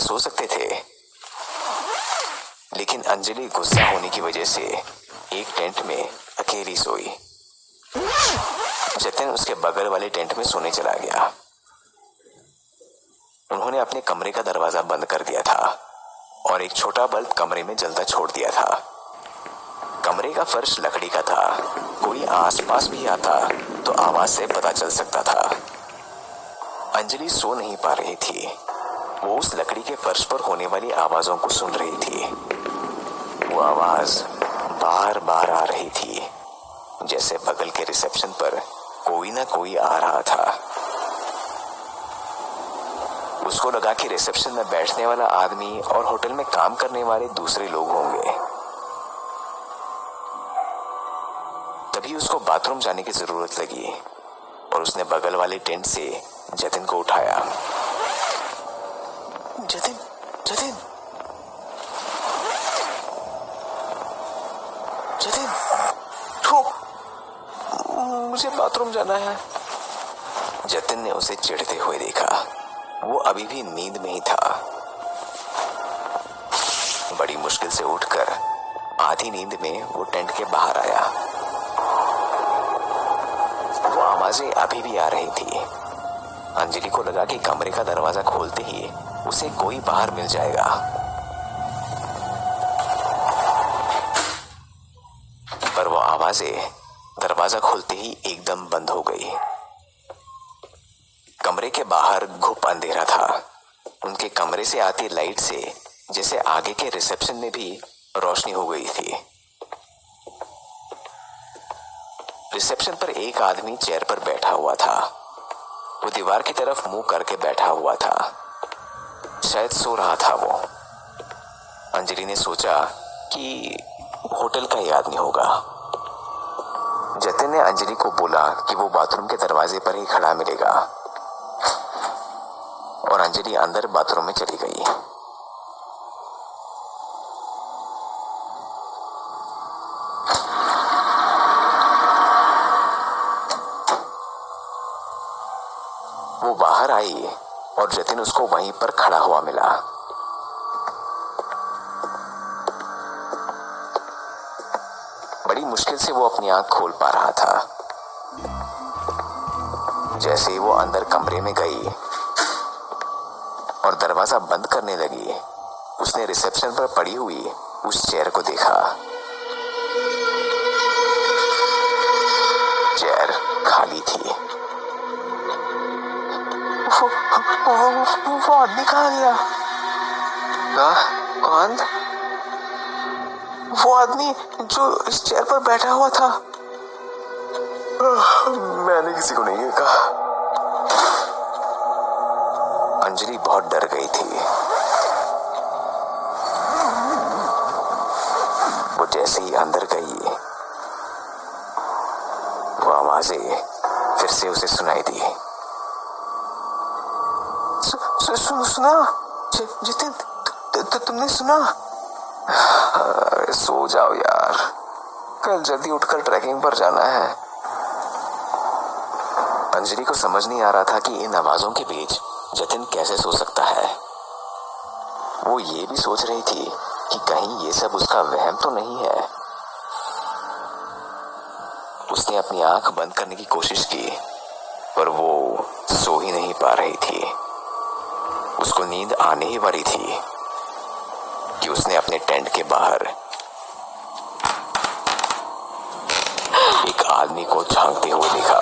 कैसे सो सकते थे। लेकिन अंजलि गुस्सा होने की वजह से एक टेंट में अकेली सोई। जतिन उसके बगल वाले टेंट में सोने चला गया। उन्होंने अपने कमरे का दरवाजा बंद कर दिया था और एक छोटा बल्ब कमरे में जलता छोड़ दिया था। कमरे का फर्श लकड़ी का था। कोई आसपास भी आता तो आवाज से पता चल सकता था। अंजलि सो नहीं पा रही थी। वो उस लकड़ी के फर्श पर होने वाली आवाजों को सुन रही थी। वो आवाज बार बार आ रही थी, जैसे बगल के रिसेप्शन पर कोई ना कोई आ रहा था। उसको लगा कि रिसेप्शन में बैठने वाला आदमी और होटल में काम करने वाले दूसरे लोग होंगे। तभी उसको बाथरूम जाने की जरूरत लगी और उसने बगल वाले टेंट से जतिन को उठाया। जतिन, जतिन, जतिन, रुक, मुझे बाथरूम जाना है। जतिन ने उसे चिढ़ते हुए देखा। वो अभी भी नींद में ही था। बड़ी मुश्किल से उठकर आधी नींद में वो टेंट के बाहर आया। वो आवाजें अभी भी आ रही थी। अंजलि को लगा कि कमरे का दरवाजा खोलते ही उसे कोई बाहर मिल जाएगा। पर वो आवाजें दरवाजा खोलते ही एकदम बंद हो गई। कमरे के बाहर घुप अंधेरा था। उनके कमरे से आती लाइट से जैसे आगे के रिसेप्शन में भी रोशनी हो गई थी। रिसेप्शन पर एक आदमी चेयर पर बैठा हुआ था। वो दीवार की तरफ मुंह करके बैठा हुआ था। शायद सो रहा था वो। अंजलि ने सोचा कि होटल का ही आदमी होगा। जतिन ने अंजलि को बोला कि वो बाथरूम के दरवाजे पर ही खड़ा मिलेगा और अंजलि अंदर बाथरूम में चली गई। वो बाहर आई और जतिन उसको वहीं पर खड़ा हुआ मिला। बड़ी मुश्किल से वो अपनी आंख खोल पा रहा था। जैसे ही वो अंदर कमरे में गई और दरवाजा बंद करने लगी, उसने रिसेप्शन पर पड़ी हुई उस चेयर को देखा। चेयर खाली थी। वो आदमी कहाँ गया? कौन? वो आदमी जो इस चेयर पर बैठा हुआ था। मैंने किसी को नहीं देखा। अंजलि बहुत डर गई थी। वो जैसे ही अंदर गई, वो आवाजें फिर से उसे सुनाई दी। सुना? जितिन, तुमने सुना? सो जाओ यार, कल जल्दी उठकर ट्रैकिंग पर जाना है। अंजलि को समझ नहीं आ रहा था कि इन आवाजों के बीच जतिन कैसे सो सकता है। वो ये भी सोच रही थी कि कहीं ये सब उसका वहम तो नहीं है। उसने अपनी आंख बंद करने की कोशिश की, पर वो सो ही नहीं पा रही थी। उसको नींद आने ही वाली थी कि उसने अपने टेंट के बाहर एक आदमी को झांकते हुए देखा।